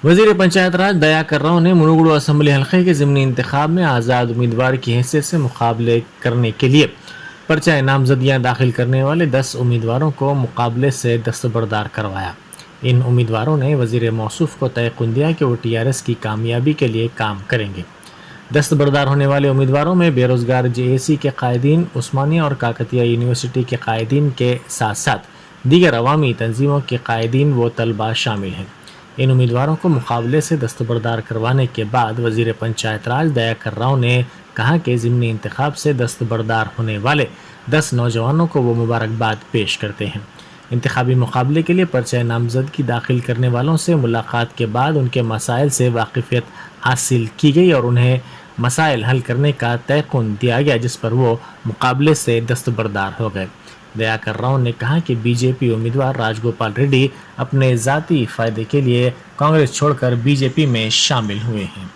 वजीर पंचायत राज दयाकर राव ने मुनुगुडु असम्बली हल्के के ज़िमनी इंतखाब में आज़ाद उम्मीदवार की हैसियत से मुकाबले करने के लिए पर्चा नामजदियाँ दाखिल करने वाले 10 उम्मीदवारों को मुकाबले से दस्तबरदार करवाया। इन उम्मीदवारों ने वजीर मौसूफ को तयक़ुन दिया कि वो TRS की कामयाबी के लिए काम करेंगे। दस्तबरदार होने वाले उम्मीदवारों में बेरोज़गार JAC के कायदीन, उस्मानिया और काकतिया यूनिवर्सिटी के कायदीन के साथ साथ दीगर अवामी तंजीमों के कायदीन व तलबा शामिल हैं। इन उम्मीदवारों को मुकाबले से दस्तबरदार करवाने के बाद वजीर पंचायत राज दयाकर राव ने कहा कि ज़िमनी इंतखाब से दस्तबरदार होने वाले 10 नौजवानों को वो मुबारकबाद पेश करते हैं। इंतखाबी मुकाबले के लिए पर्चा नामजदगी दाखिल करने वालों से मुलाकात के बाद उनके मसाइल से वाकिफियत हासिल की गई और उन्हें मसाइल हल करने का तयक़ुन दिया गया, जिस पर वो मुकाबले से दस्तबरदार हो गए। दयाकर राव ने कहा कि BJP उम्मीदवार राजगोपाल रेड्डी अपने ज़ाती फ़ायदे के लिए कांग्रेस छोड़कर BJP में शामिल हुए हैं।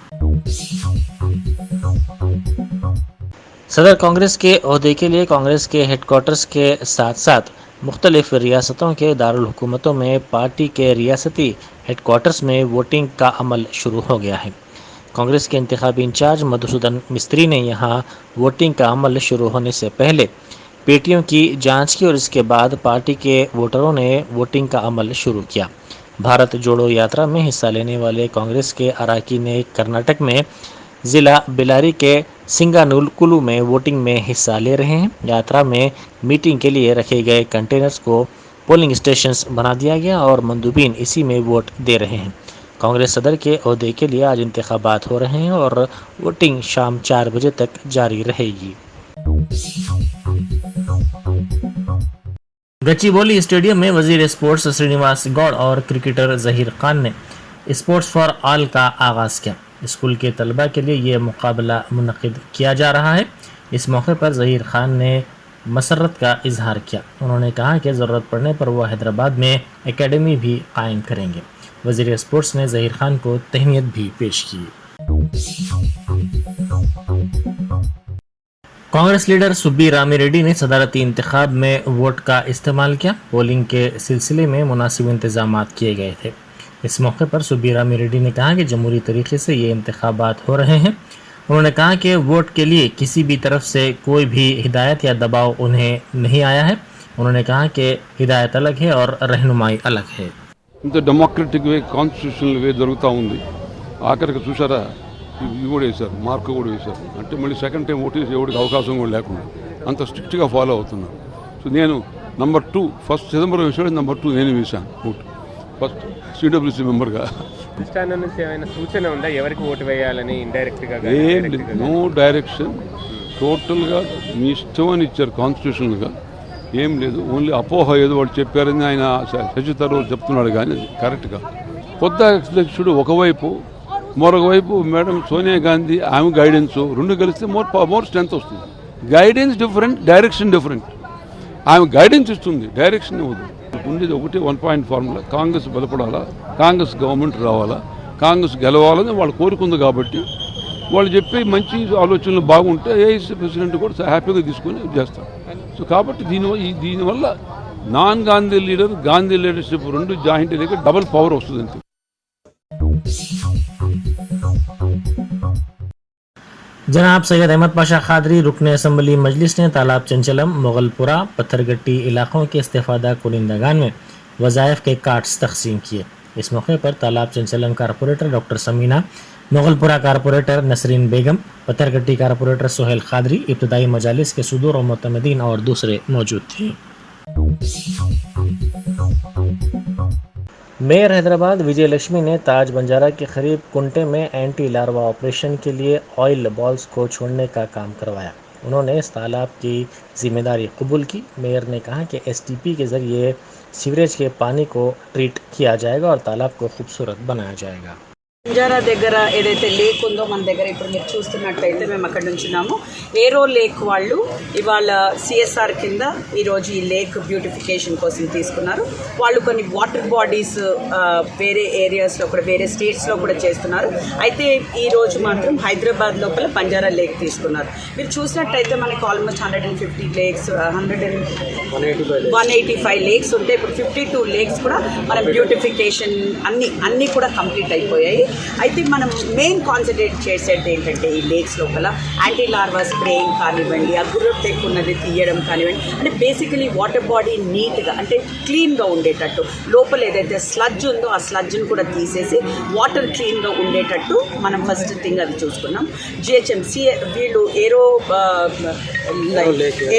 सदर कांग्रेस के ओहदे के लिए कांग्रेस के हेडक्वार्टर्स के साथ साथ मुख्तलिफ रियासतों के दारुल हुकूमतों में पार्टी के रियासती हेडक्वार्टर्स में वोटिंग का अमल शुरू हो गया है। कांग्रेस के इंतखाबी इंचार्ज मधुसूदन मिस्त्री ने यहाँ वोटिंग का अमल शुरू होने से पहले पेटियों की जांच की और इसके बाद पार्टी के वोटरों ने वोटिंग का अमल शुरू किया। भारत जोड़ो यात्रा में हिस्सा लेने वाले कांग्रेस के अरकान ने कर्नाटक में ज़िला बेल्लारी के सिंगानुलकुलु में वोटिंग में हिस्सा ले रहे हैं। यात्रा में मीटिंग के लिए रखे गए कंटेनर्स को पोलिंग स्टेशंस बना दिया गया और मंदूबीन इसी में वोट दे रहे हैं। कांग्रेस सदर के ओहदे के लिए आज इंतखाबात हो रहे हैं और वोटिंग शाम 4 बजे तक जारी रहेगी। गच्चीबोली स्टेडियम में वजीर स्पोर्ट्स श्रीनिवास गौड़ और क्रिकेटर जहीर खान ने स्पोर्ट्स फॉर ऑल का आगाज़ किया। स्कूल के तलबा के लिए ये मुकाबला मुनक़िद किया जा रहा है। इस मौके पर जहीर खान ने मसरत का इजहार किया। उन्होंने कहा कि ज़रूरत पड़ने पर वो हैदराबाद में एकेडमी भी कायम करेंगे। वजीर स्पोर्ट्स ने जहीर खान को तहनीत भी पेश की। कांग्रेस लीडर सुब्बी रामिरेड्डी ने सदारती इंतखाब में वोट का इस्तेमाल किया। पोलिंग के सिलसिले में मुनासिब इंतजाम किए गए थे। इस मौके पर सुब्बी रामिरेड्डी ने कहा कि जमहूरी तरीके से ये इंतखाबात हो रहे हैं। उन्होंने कहा कि वोट के लिए किसी भी तरफ से कोई भी हिदायत या दबाव उन्हें नहीं आया है। उन्होंने कहा कि हिदायत अलग है और रहनुमाई अलग है। ఇంత డెమోక్రటిక్ వే కాన్స్టిట్యూషనల్ వే జరుగుతూ ఉంది. ఆఖరికి చూసారా ఇవి కూడా వేశారు, మార్కు కూడా వేశారు. అంటే మళ్ళీ సెకండ్ టైం ఓటు వేసి ఎవరికి అవకాశం కూడా లేకుండా అంత స్ట్రిక్ట్గా ఫాలో అవుతున్నారు. సో నేను నంబర్ 2 ఫస్ట్ చిదంబరం వేసాడు, నంబర్ 2 నేను వేశాను ఓటు ఫస్ట్ CWC మెంబర్గా. అధిష్టానం నుంచి ఏమైనా సూచన ఉందా ఎవరికి ఓటు వేయాలని? ఇండైరెక్ట్గా ఏం లేదు, నో డైరెక్షన్, టోటల్గా మీ ఇష్టం అని ఇచ్చారు కాన్స్టిట్యూషనల్గా. ఏం లేదు, ఓన్లీ అపోహ ఏదో వాళ్ళు చెప్పారని ఆయన శశితరూర్ చెప్తున్నాడు, కానీ కరెక్ట్గా కొత్త అధ్యక్షుడు ఒకవైపు, మరొకవైపు మేడం సోనియా గాంధీ ఆమె గైడెన్స్, రెండు కలిస్తే మోర్ స్ట్రెంత్ వస్తుంది. Guidance different, direction different. ఆమె గైడెన్స్ ఇస్తుంది, డైరెక్షన్ ఇవ్వదు. ఉండేది ఒకటి 1 పాయింట్ ఫార్ములా. కాంగ్రెస్ బలపడాలా, కాంగ్రెస్ గవర్నమెంట్ రావాలా, కాంగ్రెస్ గెలవాలని వాళ్ళు కోరుకుంది. కాబట్టి వాళ్ళు చెప్పే మంచి ఆలోచనలు బాగుంటే ఏఐసీ ప్రెసిడెంట్ కూడా హ్యాపీగా తీసుకొని చేస్తారు. సో కాబట్టి దీనివల్ల non Gandhi leader, Gandhi leadership రెండు జాయింట్ అయ్యాక డబుల్ పవర్ వస్తుంది అంతే. जनाब सैयद अहमद पाशा खादरी रुकन असम्बली मजलिस ने तालाब चंचलम, मुगलपुरा, पत्थरगट्टी इलाकों के इस्तेफादा कुनिंदगान में वज़ाइफ के कार्ड्स तकसीम किए। इस मौके पर Talab Chanchalam corporator doctor Samina, Mughalpura corporator Nasreen Begum, Patthargatti corporator Sohail Khadri, इब्तदाई मजालिस के सुदूर और मुतमदीन और दूसरे मौजूद थे। मेयर हैदराबाद विजय लक्ष्मी ने ताज बंजारा के करीब कुंटे में एंटी लार्वा ऑपरेशन के लिए ऑयल बॉल्स को छोड़ने का काम करवाया। उन्होंने इस तालाब की जिम्मेदारी कबूल की। मेयर ने कहा कि STP के ज़रिए सीवरेज के पानी को ट्रीट किया जाएगा और तालाब को खूबसूरत बनाया जाएगा। బంజారా దగ్గర ఏదైతే లేక్ ఉందో మన దగ్గర ఇప్పుడు మీరు చూస్తున్నట్టయితే మేము అక్కడ నుంచున్నాము. ఏరో లేక్ వాళ్ళు ఇవాళ సిఎస్ఆర్ కింద ఈరోజు ఈ లేక్ బ్యూటిఫికేషన్ కోసం తీసుకున్నారు. వాళ్ళు కొన్ని వాటర్ బాడీస్ వేరే ఏరియాస్లో కూడా వేరే స్టేట్స్లో కూడా చేస్తున్నారు. అయితే ఈరోజు మాత్రం హైదరాబాద్ లోపల బంజారా లేక్ తీసుకున్నారు. మీరు చూసినట్టయితే మనకి ఆల్మోస్ట్ 150 లేక్స్ 185 లేక్స్ ఉంటే ఇప్పుడు 52 లేక్స్ కూడా మనం బ్యూటిఫికేషన్ అన్నీ కూడా కంప్లీట్ అయిపోయాయి. అయితే మనం మెయిన్ కాన్సన్ట్రేట్ చేసేది ఏంటంటే ఈ లేక్స్ లోపల యాంటీ లార్వా స్ప్రేయింగ్ కానివ్వండి, ఆ గుర్రపు టెక్ ఉన్నది తీయడం కానివ్వండి, అంటే బేసికలీ వాటర్ బాడీ నీట్గా అంటే క్లీన్గా ఉండేటట్టు, లోపల ఏదైతే స్లడ్జ్ ఉందో ఆ స్లడ్జ్ను కూడా తీసేసి వాటర్ క్లీన్గా ఉండేటట్టు మనం ఫస్ట్ థింగ్ అది చూసుకున్నాం. జిహెచ్ఎంసీ వీళ్ళు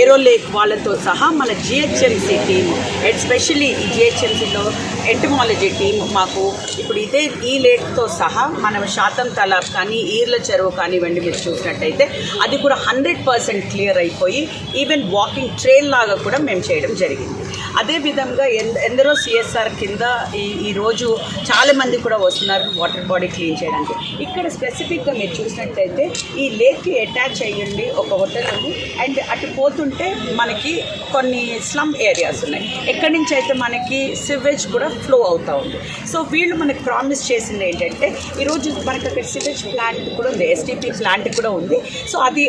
ఏరో లేక్ వాళ్ళతో సహా మన జిహెచ్ఎంసీ టీమ్ ఎస్పెషల్లీ జిహెచ్ఎంసీలో ఎంటమాలజీ టీమ్ మాకు ఇప్పుడు ఈ లేక్తో సహా మనం శాతం తలాబ్ కానీ ఈర్ల చెరువు కానివ్వండి మీరు చూసినట్టయితే అది కూడా 100% క్లియర్ అయిపోయి ఈవెన్ వాకింగ్ ట్రైల్ లాగా కూడా మేము చేయడం జరిగింది. అదేవిధంగా ఎందరో సిఎస్ఆర్ కింద ఈరోజు చాలామంది కూడా వస్తున్నారు వాటర్ బాడీ క్లీన్ చేయడానికి. ఇక్కడ స్పెసిఫిక్గా మీరు చూసినట్టయితే ఈ లేక్కి అటాచ్ అయ్యండి ఒక హోటల్ ఉంది అండ్ అటు పోతుంటే మనకి కొన్ని స్లమ్ ఏరియాస్ ఉన్నాయి. ఎక్కడి నుంచి అయితే మనకి సివేజ్ కూడా ఫ్లో అవుతూ ఉంది. సో వీళ్ళు మనకి ప్రామిస్ చేసింది ఏంటంటే ఈరోజు మనకి అక్కడ సివేజ్ ప్లాంట్ కూడా ఉంది, ఎస్టీపీ ప్లాంట్ కూడా ఉంది. సో అది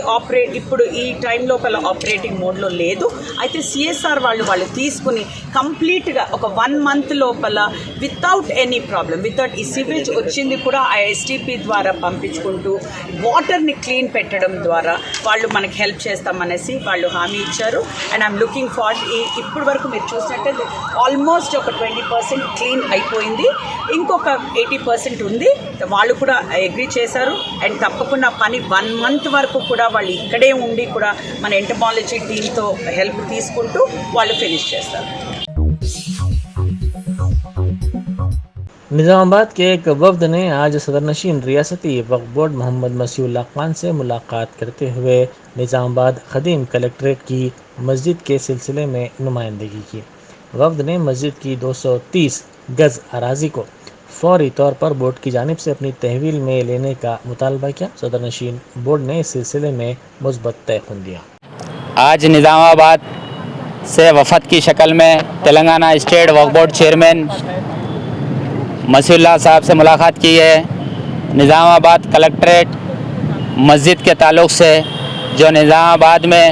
ఇప్పుడు ఈ టైం లోపల ఆపరేటింగ్ మోడ్లో లేదు. అయితే సిఎస్ఆర్ వాళ్ళు తీసుకుని కంప్లీట్గా ఒక 1 month లోపల వితౌట్ ఎనీ ప్రాబ్లం వితౌట్ ఈ సివేజ్ వచ్చింది కూడా ఆ ఎస్టీపీ ద్వారా పంపించుకుంటూ వాటర్ని క్లీన్ పెట్టడం ద్వారా వాళ్ళు మనకి హెల్ప్ చేస్తామనేసి వాళ్ళు హామీ ఇచ్చారు. అండ్ ఐఎమ్ లుకింగ్ ఫార్ ఇప్పటి వరకు మీరు చూసినట్టయితే ఆల్మోస్ట్ ఒక 20% క్లీన్ అయిపోయింది, ఇంకొక 80% ఉంది. వాళ్ళు కూడా అగ్రీ చేశారు అండ్ తప్పకుండా పని 1 month వరకు కూడా వాళ్ళు ఇక్కడే ఉండి కూడా మన ఎంటమాలజీ టీంతో హెల్ప్ తీసుకుంటూ వాళ్ళు ఫినిష్ చేస్తారు. निज़ामाबाद के एक वफ्द ने आज सदरनशीन रियासती वक्फ बोर्ड मोहम्मद मसीहुल्लाह खान से मुलाकात करते हुए निज़ामाबाद ख़दीम कलेक्ट्रेट की मस्जिद के सिलसिले में नुमाइंदगी की। वफ्द ने मस्जिद की 230 गज़ अराज़ी को फौरी तौर पर बोर्ड की जानिब से अपनी तहवील में लेने का मुतालबा किया। सदरनशीन बोर्ड ने इस सिलसिले में मुस्बत तयखुन दिया। आज निज़ामाबाद से वफ़द की शक्ल में तेलंगाना स्टेट वक्फ बोर्ड चेयरमैन मसीहुल्लाह साहब से मुलाकात की है। निज़ामाबाद कलेक्ट्रेट मस्जिद के ताल्लुक़ से जो निज़ामाबाद में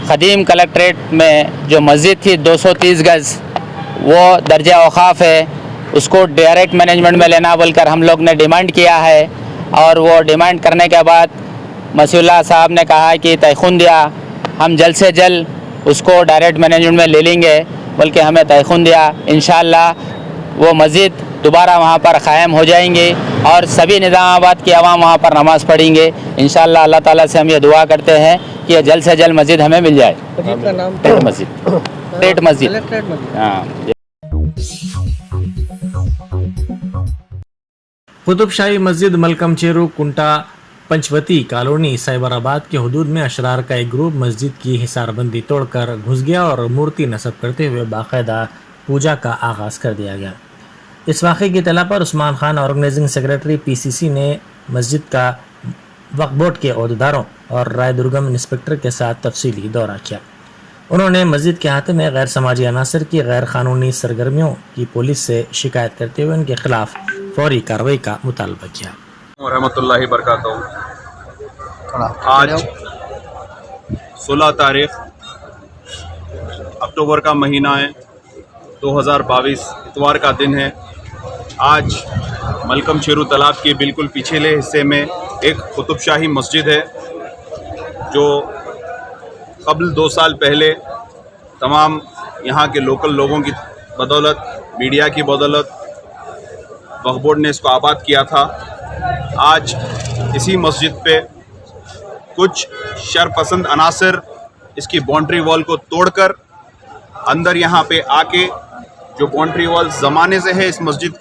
ख़दीम कलेक्ट्रेट में जो मस्जिद थी 230 गज़ वो दर्जा औक़ाफ़ है, उसको डायरेक्ट मैनेजमेंट में लेना बोलकर हम लोग ने डिमांड किया है। और वो डिमांड करने के बाद मसीहुल्लाह साहब ने कहा कि तयख़ुन दिया, हम जल्द से जल्द उसको डायरेक्ट मैनेजमेंट में ले लेंगे बल्कि हमें तयख़ुन दिया। इंशाअल्लाह वो मस्जिद दोबारा वहाँ पर क़ायम हो जाएंगे और सभी निज़ामाबाद की आवाम वहाँ पर नमाज़ पढ़ेंगे। इंशाअल्लाह अल्लाह ताला से हम ये दुआ करते हैं कि ये जल्द से जल्द मस्जिद हमें मिल जाए। मस्जिद हाँ। कुतुबशाही मस्जिद मलकम चेरू कुंटा पंचवती कॉलोनी साइबराबाद के हदूद में अशरार का एक ग्रुप मस्जिद की हिसारबंदी तोड़कर घुस गया और मूर्ति नस्ब करते हुए बाकायदा पूजा का आगाज़ कर दिया गया। इस वाक़े की इत्तला पर Usman Khan organizing secretary PCC ने मस्जिद का वक्फ बोर्ड के अहदेदारों और राय दुर्गम इंस्पेक्टर के साथ तफसीली दौरा किया। उन्होंने मस्जिद के अहाते में गैर समाजी अनासर की गैर कानूनी सरगर्मियों की पुलिस से शिकायत करते हुए उनके खिलाफ फौरी कार्रवाई का मुतालबा किया। रहमतुल्लाहि बरकातहू। आज 16 तारीख अक्टूबर का महीना है, 2022 इतवार का दिन है। आज मलकम चेरू तालाब के बिल्कुल पिछले हिस्से में एक कुतुबशाही मस्जिद है जो क़ब्ल 2 साल पहले तमाम यहाँ के लोकल लोगों की बदौलत, मीडिया की बदौलत वक्फ बोर्ड ने इसको आबाद किया था। आज इसी मस्जिद पे कुछ शरपसंद अनासर इसकी बाउंड्री वॉल को तोड़कर अंदर यहाँ पे आके, जो बाउंड्री वॉल ज़माने से है इस मस्जिद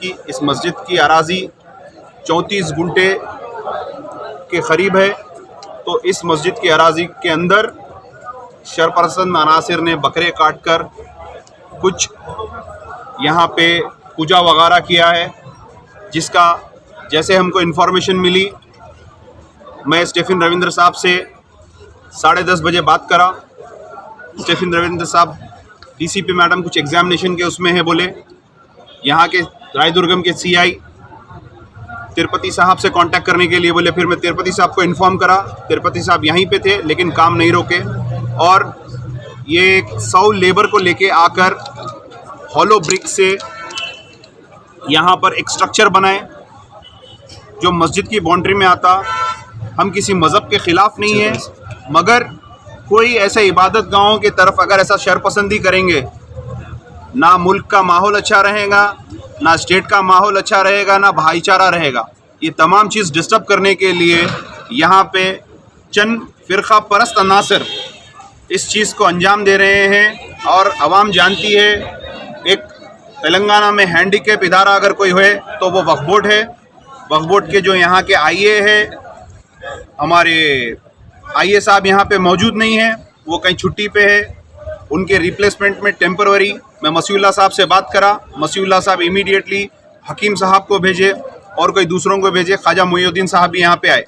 की अराज़ी 34 गुंटे के करीब है। तो इस मस्जिद की अराज़ी के अंदर शरपसंद अनासर ने बकरे काट कर कुछ यहाँ पे पूजा वगैरह किया है, जैसे हमको इन्फॉर्मेशन मिली, मैं स्टीफन रविंद्र साहब से 10:30 बजे बात करा। स्टीफन रविंद्र साहब डीसीपी मैडम कुछ एग्जामिनेशन के उसमें है बोले। यहाँ के रायदुर्गम के सीआई तिरुपति साहब से कांटेक्ट करने के लिए बोले। फिर मैं तिरुपति साहब को इन्फॉर्म करा। तिरुपति साहब यहीं पे थे लेकिन काम नहीं रोके और ये 100 लेबर को लेके आकर हॉलो ब्रिक से यहाँ पर एक स्ट्रक्चर बनाए जो मस्जिद की बाउंड्री में आता। हम किसी मज़हब के ख़िलाफ़ नहीं है, मगर कोई ऐसे इबादत गाहों की तरफ अगर ऐसा शरपसंदी करेंगे, ना मुल्क का माहौल अच्छा रहेगा, ना स्टेट का माहौल अच्छा रहेगा, ना भाईचारा रहेगा। ये तमाम चीज़ डिस्टर्ब करने के लिए यहाँ पे चंद फ़िरक़ा परस्त अनासर इस चीज़ को अंजाम दे रहे हैं। और आवाम जानती है, एक तेलंगाना में हैंडीकैप इदारा अगर कोई है तो वो वक्फ बोर्ड है। वक्फ बोर्ड के जो यहाँ के आईए है, हमारे आईए साहब यहाँ पे मौजूद नहीं है, वो कहीं छुट्टी पे है। उनके रिप्लेसमेंट में टेम्पररी मैं मसीउल्लाह साहब से बात करा। मसीउल्लाह साहब इमीडिएटली हकीम साहब को भेजे और कोई दूसरों को भेजे। ख्वाजा मुईउद्दीन साहब भी यहाँ पे आए।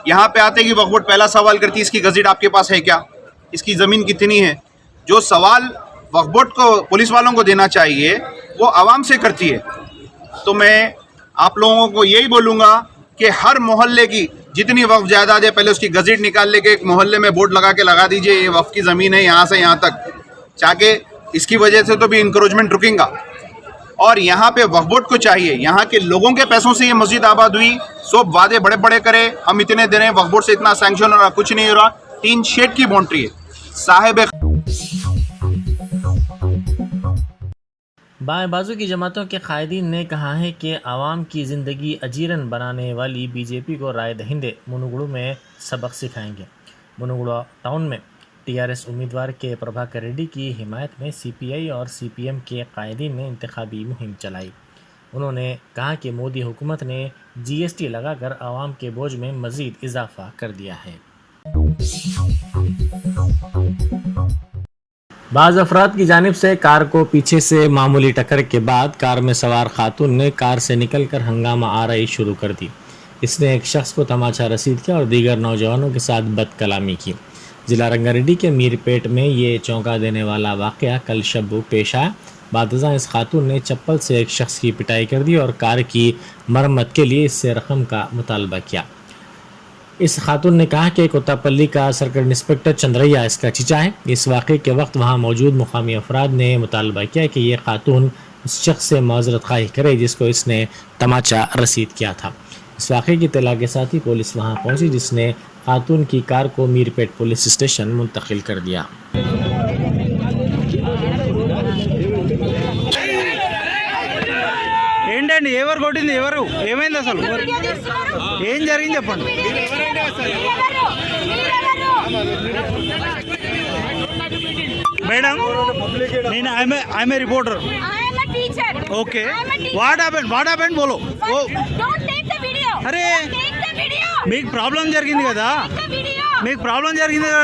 यहाँ पे आते कि वक्फ बोर्ड पहला सवाल करती है, इसकी गज़ेट आपके पास है क्या, इसकी ज़मीन कितनी है। जो सवाल वक्फ बोर्ड को पुलिस वालों को देना चाहिए वो आवाम से करती है। तो मैं आप लोगों को यही बोलूँगा कि हर मोहल्ले की जितनी वक्फ जायदाद है पहले उसकी गज़ेट निकाल लेके एक मोहल्ले में बोर्ड लगा के लगा दीजिए, ये वक्फ की ज़मीन है यहाँ से यहाँ तक, चाहे इसकी वजह से तो भी इंक्रोचमेंट रुकेगा। और यहाँ पे वक्फ बोर्ड को चाहिए, यहाँ के लोगों के पैसों से ये मस्जिद आबाद हुई, सब वादे बड़े बड़े करे, हम इतने दे रहे हैं, वक्फ बोर्ड से इतना सैंक्शन हो रहा, कुछ नहीं हो रहा। 3 शेड की बाउंड्री है साहिब। बाएं बाजू की जमातों के कायदीन ने कहा है कि आवाम की ज़िंदगी अजीरन बनाने वाली बीजेपी को राय दहिंदे मुनुगुड़ू में सबक सिखाएंगे। मुनुगुड़ू टाउन में टीआरएस उम्मीदवार के प्रभाकर रेड्डी की हिमायत में सीपीआई और सीपीएम के कायदीन ने इंतखाबी मुहिम चलाई। उन्होंने कहा कि मोदी हुकूमत ने जीएसटी लगाकर आवाम के बोझ में मज़ीद इजाफा कर दिया है। बाज़ अफराद की जानिब से कार को पीछे से मामूली टक्कर के बाद कार में सवार खातून ने कार से निकलकर हंगामा आराई शुरू कर दी। इसने एक शख्स को तमाचा रसीद किया और दीगर नौजवानों के साथ बदकलामी की। ज़िला रंगारेड्डी के मीरपेट में ये चौंका देने वाला वाक़या कल शब पेश आया। बादशाह इस खातून ने चप्पल से एक शख्स की पिटाई कर दी और कार की मरम्मत के लिए इससे रकम का मुतालबा किया। इस खातून ने कहा कि कोतापल्ली का सर्कल इंस्पेक्टर चंद्रैया इसका चीचा है। इस वाक़े के वक्त वहाँ मौजूद मुकामी अफराद ने मुतालबा किया कि ये खातून उस शख्स से माजरत ख़्वाही करे जिसको इसने तमाचा रसीद किया था। इस वाक़े की इत्तला के साथ ही पुलिस वहाँ पहुँची, जिसने खातून की कार को मीरपेट पुलिस स्टेशन मुंतकिल कर दिया। ఏంటండి ఎవరు కొట్టింది, ఎవరు ఏమైంది, అసలు ఏం జరిగింది చెప్పండి. మేడం నేను I'm a reporter. Okay what happened బోలో. అరే మీకు ప్రాబ్లం జరిగింది కదా,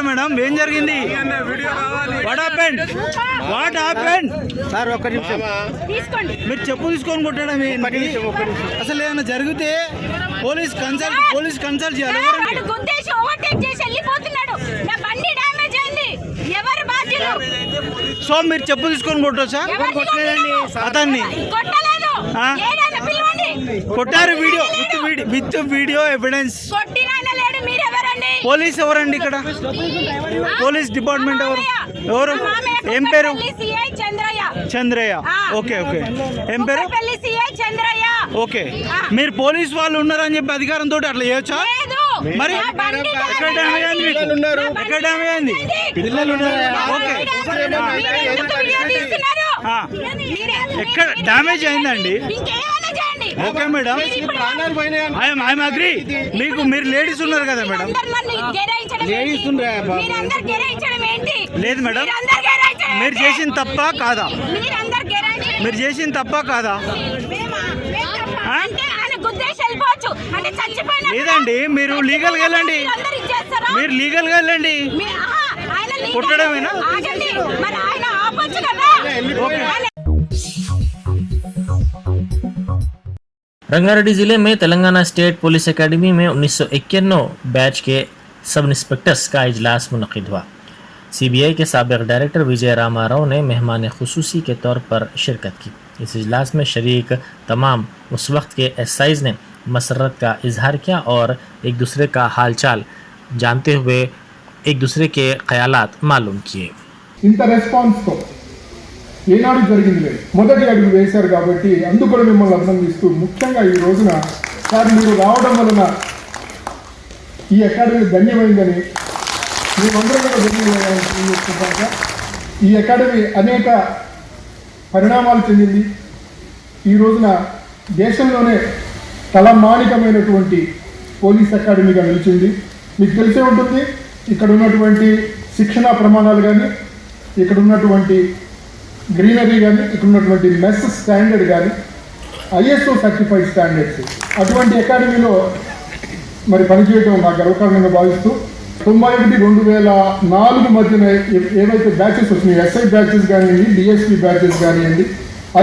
మేడం, ఏం జరిగింది? వాట్ హ్యాపెండ్ సార్, ఒక్క నిమిషం మీరు చెప్పు తీసుకొని కొట్టడం అసలు ఏమైనా జరిగితే పోలీస్ కన్సల్ట్ చేయాలి. సో మీరు చెప్పు తీసుకొని కొట్టొచ్చా అతన్ని? కొట్టారు, విత్ వీడియో ఎవిడెన్స్. పోలీస్ ఎవరండి ఇక్కడ? పోలీస్ డిపార్ట్మెంట్ ఎవరు? ఏం పేరు? చంద్రయ్య. ఓకే ఏం పేరు? ఓకే మీరు పోలీస్ వాళ్ళు ఉన్నారని చెప్పి అధికారంతో అట్లా చేయొచ్చా? మరి ఎక్కడ డ్యామేజ్ అయింది? ఎక్కడ డ్యామేజ్ అయింది? ఓకే ఎక్కడ డ్యామేజ్ అయిందండి? Okay madam, I'm agree. మీరు లేడీస్ ఉన్నారు కదా మేడం? లేదు మేడం, మీరు చేసిన తప్ప కాదా? లేదండి, మీరు లీగల్గా వెళ్ళండి. కొట్టడమేనా? रंगारेड्डी जिले में तेलंगाना स्टेट पुलिस एकेडमी में 1991 बैच के सब इंस्पेक्टर्स का इजलास मुनक़िद हुआ। सीबीआई के साबिक़ डायरेक्टर विजय रामा राव ने मेहमान खुसूसी के तौर पर शिरकत की। इस इजलास में शरीक तमाम उस वक्त के एसआईज़ ने मसरत का इजहार किया और एक दूसरे का हाल चाल जानते हुए एक दूसरे के ख्यालात मालूम किए। ఇంత రెస్పాన్స్తో ఏనాడు జరిగింది లేదు, మొదటి అడుగు వేశారు కాబట్టి అందుకు కూడా మిమ్మల్ని అభినందిస్తూ ముఖ్యంగా ఈ రోజున సార్ మీరు రావడం వలన ఈ అకాడమీ ధన్యమైందని మేమందరం కూడా ధన్యవాదాలు. ఈ అకాడమీ అనేక పరిణామాలు చెందింది. ఈ రోజున దేశంలోనే తలమానికమైనటువంటి పోలీస్ అకాడమీగా నిలిచింది. మీకు తెలిసే ఉంటుంది ఇక్కడ ఉన్నటువంటి శిక్షణా ప్రమాణాలు కానీ, ఇక్కడ ఉన్నటువంటి గ్రీనరీ కానీ, ఇక్కడ ఉన్నటువంటి మెస్ స్టాండర్డ్ కానీ, ఐఎస్ఓ సర్టిఫైడ్ స్టాండర్డ్స్, అటువంటి అకాడమీలో మరి పనిచేయడం నాకు గర్వకారణంగా భావిస్తూ 91-2004 మధ్యన ఏవైతే బ్యాచెస్ వచ్చినాయి, ఎస్ఐ బ్యాచెస్ కానివ్వండి, డిఎస్పీ బ్యాచెస్ కానివ్వండి,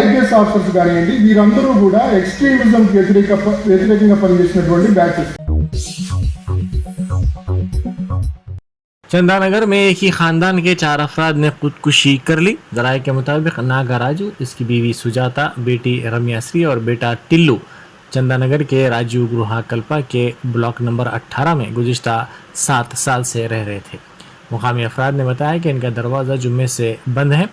ఐపీఎస్ ఆఫీసర్స్ కానివ్వండి, వీరందరూ కూడా ఎక్స్ట్రీమిజంకి వ్యతిరేకంగా పనిచేసినటువంటి బ్యాచెస్. चंदानगर में एक ही खानदान के 4 अफराद ने खुदकुशी कर ली। जराये के मुताबिक नागा राजू, इसकी बीवी सुजाता, बेटी रम्या श्री और बेटा टिल्लू चंदानगर के राजीव गृहा कल्पा के ब्लॉक नंबर 18 में गुज़िश्ता 7 साल से रह रहे थे। मुकामी अफराद ने बताया कि इनका दरवाज़ा जुम्मे से बंद है।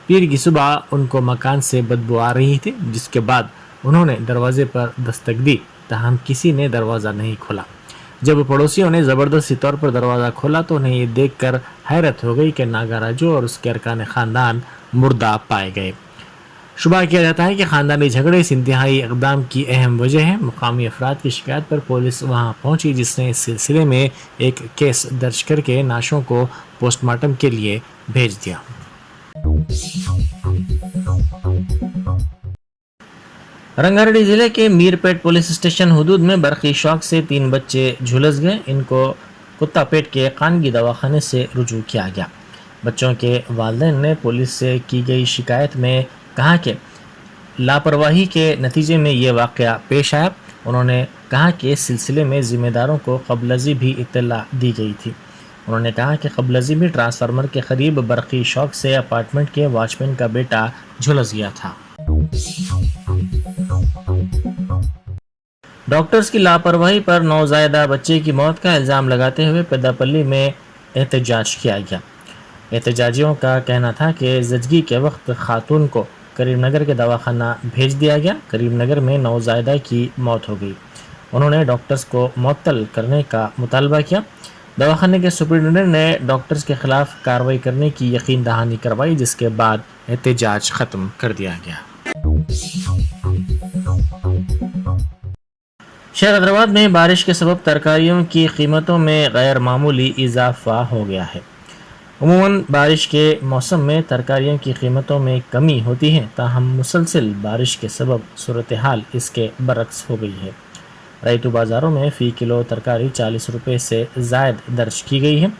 पीर की सुबह उनको मकान से बदबू आ रही थी, जिसके बाद उन्होंने दरवाजे पर दस्तक दी, ताहम किसी ने दरवाज़ा नहीं खोला। जब पड़ोसियों ने ज़बरदस्ती तौर पर दरवाज़ा खोला तो उन्हें ये देखकर हैरत हो गई कि नागा राजू और उसके अरकान ख़ानदान मुर्दा पाए गए। शुबा किया जाता है कि ख़ानदानी झगड़े इस इंतहाई इक़दाम की अहम वजह है। मुकामी अफराद की शिकायत पर पुलिस वहाँ पहुँची, जिसने इस सिलसिले में एक केस दर्ज करके नाशों को पोस्टमार्टम के लिए भेज दिया। रंगारेड्डी जिले के मीरपेट पुलिस स्टेशन हुदूद में बरक़ी शॉक से 3 बच्चे झुलस गए। इनको कुत्तापेट के खानगी दवाखाने से रुजू किया गया। बच्चों के वालिदैन ने पुलिस से की गई शिकायत में कहा कि लापरवाही के नतीजे में ये वाक़या पेश आया। उन्होंने कहा कि इस सिलसिले में ज़िम्मेदारों को क़ब्लज़ी भी इत्तला दी गई थी। उन्होंने कहा कि क़ब्लज़ी भी ट्रांसफार्मर के करीब बरक़ी शॉक से अपार्टमेंट के वॉचमैन का बेटा झुलस गया था। डॉक्टर्स की लापरवाही पर नौज़ायदा बच्चे की मौत का इल्ज़ाम लगाते हुए पेदापल्ली में एहतजाज किया गया। एहतजाजियों का कहना था कि ज़चगी के वक्त खातून को करीमनगर के दवाखाना भेज दिया गया। करीमनगर में नौज़ायदा की मौत हो गई। उन्होंने डॉक्टर्स को मुअत्तल करने का मुतालबा किया। दवाखाने के सुपरिटेंडेंट ने डॉक्टर्स के ख़िलाफ़ कार्रवाई करने की यकीन दहानी करवाई, जिसके बाद एहतजाज ख़त्म कर दिया गया। शहर हैदराबाद में बारिश के सबब तरकारियों की कीमतों में गैर मामूली इजाफा हो गया है। उमूमन बारिश के मौसम में तरकारियों की कीमतों में कमी होती है, ताहम मुसलसल बारिश के सबब सूरत हाल इसके बरक्स हो गई है। रैतू बाज़ारों में फ़ी किलो तरकारी 40 रुपये से ज़ायद दर्ज की गई है।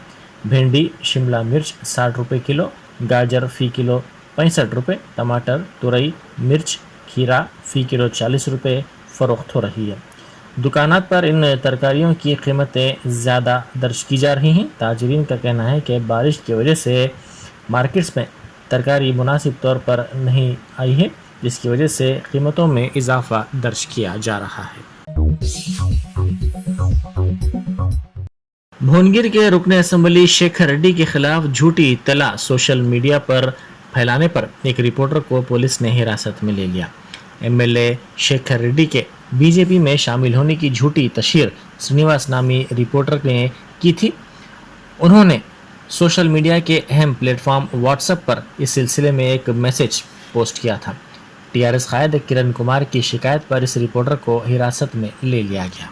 भिंडी, शिमला मिर्च 60 रुपये किलो, गाजर फ़ी किलो 65 रुपये, टमाटर, तुरई, मिर्च, खीरा फ़ी किलो 40 रुपये फ़रोख्त हो रही है। दुकानात पर इन तरकारियों की कीमतें ज़्यादा दर्ज की जा रही हैं। ताजरीन का कहना है कि बारिश की वजह से मार्केट्स में तरकारी मुनासिब तौर पर नहीं आई है, जिसकी वजह से कीमतों में इजाफा दर्ज किया जा रहा है। भुवनगिर के रुकन असम्बली शेखर रेड्डी के खिलाफ झूठी इत्तला सोशल मीडिया पर फैलाने पर एक रिपोर्टर को पुलिस ने हिरासत में ले लिया। एमएलए शेखर रेड्डी के बीजेपी में शामिल होने की झूठी तशहीर श्रीनिवास नामी रिपोर्टर ने की थी। उन्होंने सोशल मीडिया के अहम प्लेटफॉर्म व्हाट्सएप पर इस सिलसिले में एक मैसेज पोस्ट किया था। टीआरएस कायद किरण कुमार की शिकायत पर इस रिपोर्टर को हिरासत में ले लिया गया।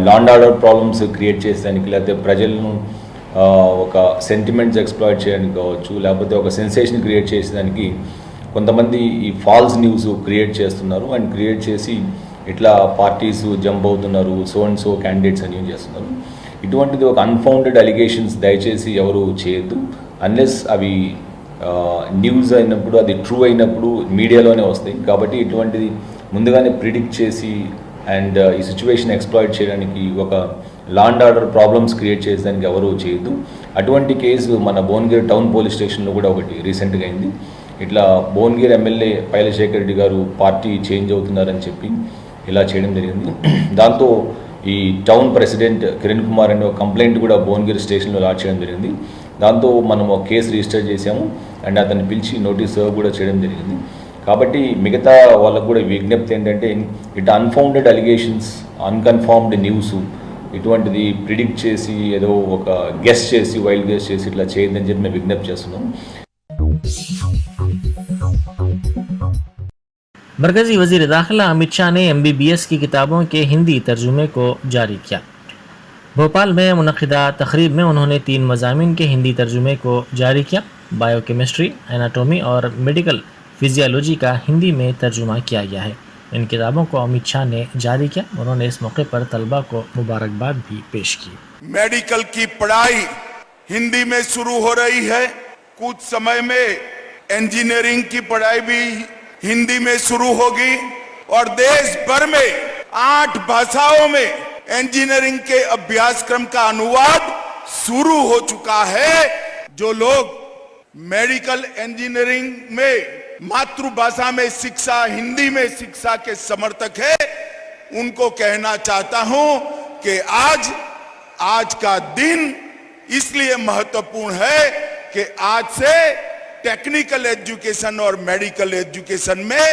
Law and order problems create చేసేదానికి, లేకపోతే ప్రజలను ఒక సెంటిమెంట్స్ ఎక్స్ప్లాయిట్ చేయడానికి కావచ్చు, లేకపోతే ఒక సెన్సేషన్ క్రియేట్ చేసేదానికి కొంతమంది ఈ ఫాల్స్ న్యూస్ క్రియేట్ చేస్తున్నారు. అండ్ క్రియేట్ చేసి ఇట్లా పార్టీస్ జంప్ అవుతున్నారు, సో అండ్ సో క్యాండిడేట్స్ అని చేస్తున్నారు. ఇటువంటిది ఒక అన్ఫౌండెడ్ అలిగేషన్స్ దయచేసి ఎవరు చేయొద్దు. అన్లెస్ అవి న్యూస్ అయినప్పుడు, అది ట్రూ అయినప్పుడు మీడియాలోనే వస్తాయి. కాబట్టి ఇటువంటిది ముందుగానే ప్రిడిక్ట్ చేసి అండ్ ఈ సిచ్యువేషన్ ఎక్స్ప్లాయిట్ చేయడానికి ఒక law and order problems create చేసేదానికి ఎవరూ చేయొద్దు. అటువంటి కేసు మన భువనగిరి టౌన్ పోలీస్ స్టేషన్లో కూడా ఒకటి రీసెంట్గా అయింది. ఇట్లా భువనగిరి ఎమ్మెల్యే పైలశేఖర్ రెడ్డి గారు పార్టీ చేంజ్ అవుతున్నారని చెప్పి ఇలా చేయడం జరిగింది. దాంతో ఈ టౌన్ ప్రెసిడెంట్ కిరణ్ కుమార్ అనే ఒక కంప్లైంట్ కూడా భువనగిరి స్టేషన్లో లాడ్జ్ చేయడం జరిగింది. దాంతో మనం ఒక కేసు రిజిస్టర్ చేసాము అండ్ అతన్ని పిలిచి నోటీస్ సర్వ్ కూడా చేయడం జరిగింది. కాబట్టి మిగతా వాళ్ళకు కూడా విజ్ఞప్తి ఏంటంటే it unfounded allegations, unconfirmed news ఇటువంటిది ప్రిడిక్ట్ చేసి ఏదో ఒక గెస్ చేసి వైల్డ్ గెస్ చేసి ఇట్లా చేయొద్దని చెప్పి మేము విజ్ఞప్తి చేస్తున్నాం. मरकज़ी वज़ीर दाखिला अमित शाह ने MBBS की किताबों के हिंदी तर्जुमे को जारी किया। भोपाल में मुनक़िदा तक़रीब में उन्होंने 3 मज़ामीन के हिंदी तर्जुमे को जारी किया। बायोकेमिस्ट्री, एनाटॉमी और मेडिकल फिजियोलॉजी का हिंदी में तर्जुमा किया गया है। इन किताबों को अमित शाह ने जारी किया। उन्होंने इस मौके पर तलबा को मुबारकबाद भी पेश की। मेडिकल की पढ़ाई हिंदी में शुरू हो रही है। कुछ समय में इंजीनियरिंग की पढ़ाई भी हिंदी में शुरू होगी और देश भर में 8 भाषाओं में इंजीनियरिंग के अभ्यासक्रम का अनुवाद शुरू हो चुका है। जो लोग मेडिकल इंजीनियरिंग में मातृभाषा में शिक्षा, हिंदी में शिक्षा के समर्थक है, उनको कहना चाहता हूं कि आज का दिन इसलिए महत्वपूर्ण है कि आज से टेक्निकल एजुकेशन और मेडिकल एजुकेशन में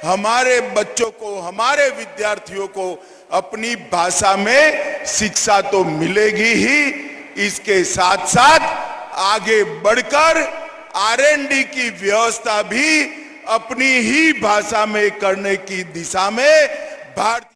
हमारे बच्चों को, हमारे विद्यार्थियों को अपनी भाषा में शिक्षा तो मिलेगी ही, इसके साथ साथ आगे बढ़कर R&D की व्यवस्था भी अपनी ही भाषा में करने की दिशा में भारतीय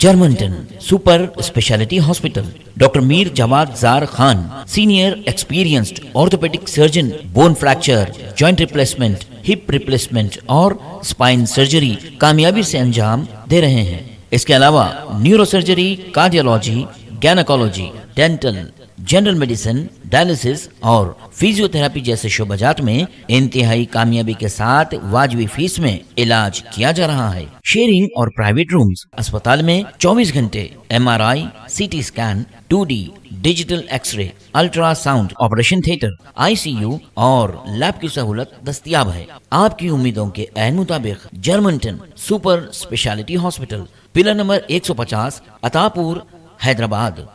Germanten super speciality hospital, doctor Mir Jawad Jar Khan, senior experienced orthopaedic surgeon, bone fracture, joint replacement, hip replacement और स्पाइन सर्जरी कामयाबी से अंजाम दे रहे हैं। इसके अलावा neuro surgery, cardiology, gynaecology, dental, general medicine, dialysis और फिजियोथेरेपी जैसे शोबाजात में इंतहाई कामयाबी के साथ वाजबी फीस में इलाज किया जा रहा है। शेयरिंग और प्राइवेट रूम्स, अस्पताल में 24 घंटे MRI, CT scan, 2D digital x ray, ultrasound, operation theatre, ICU और लैब की सहूलत दस्तयाब है। आपकी उम्मीदों के ऐन मुताबिक Germanten super speciality hospital, pillar number 150, Attapur, Hyderabad.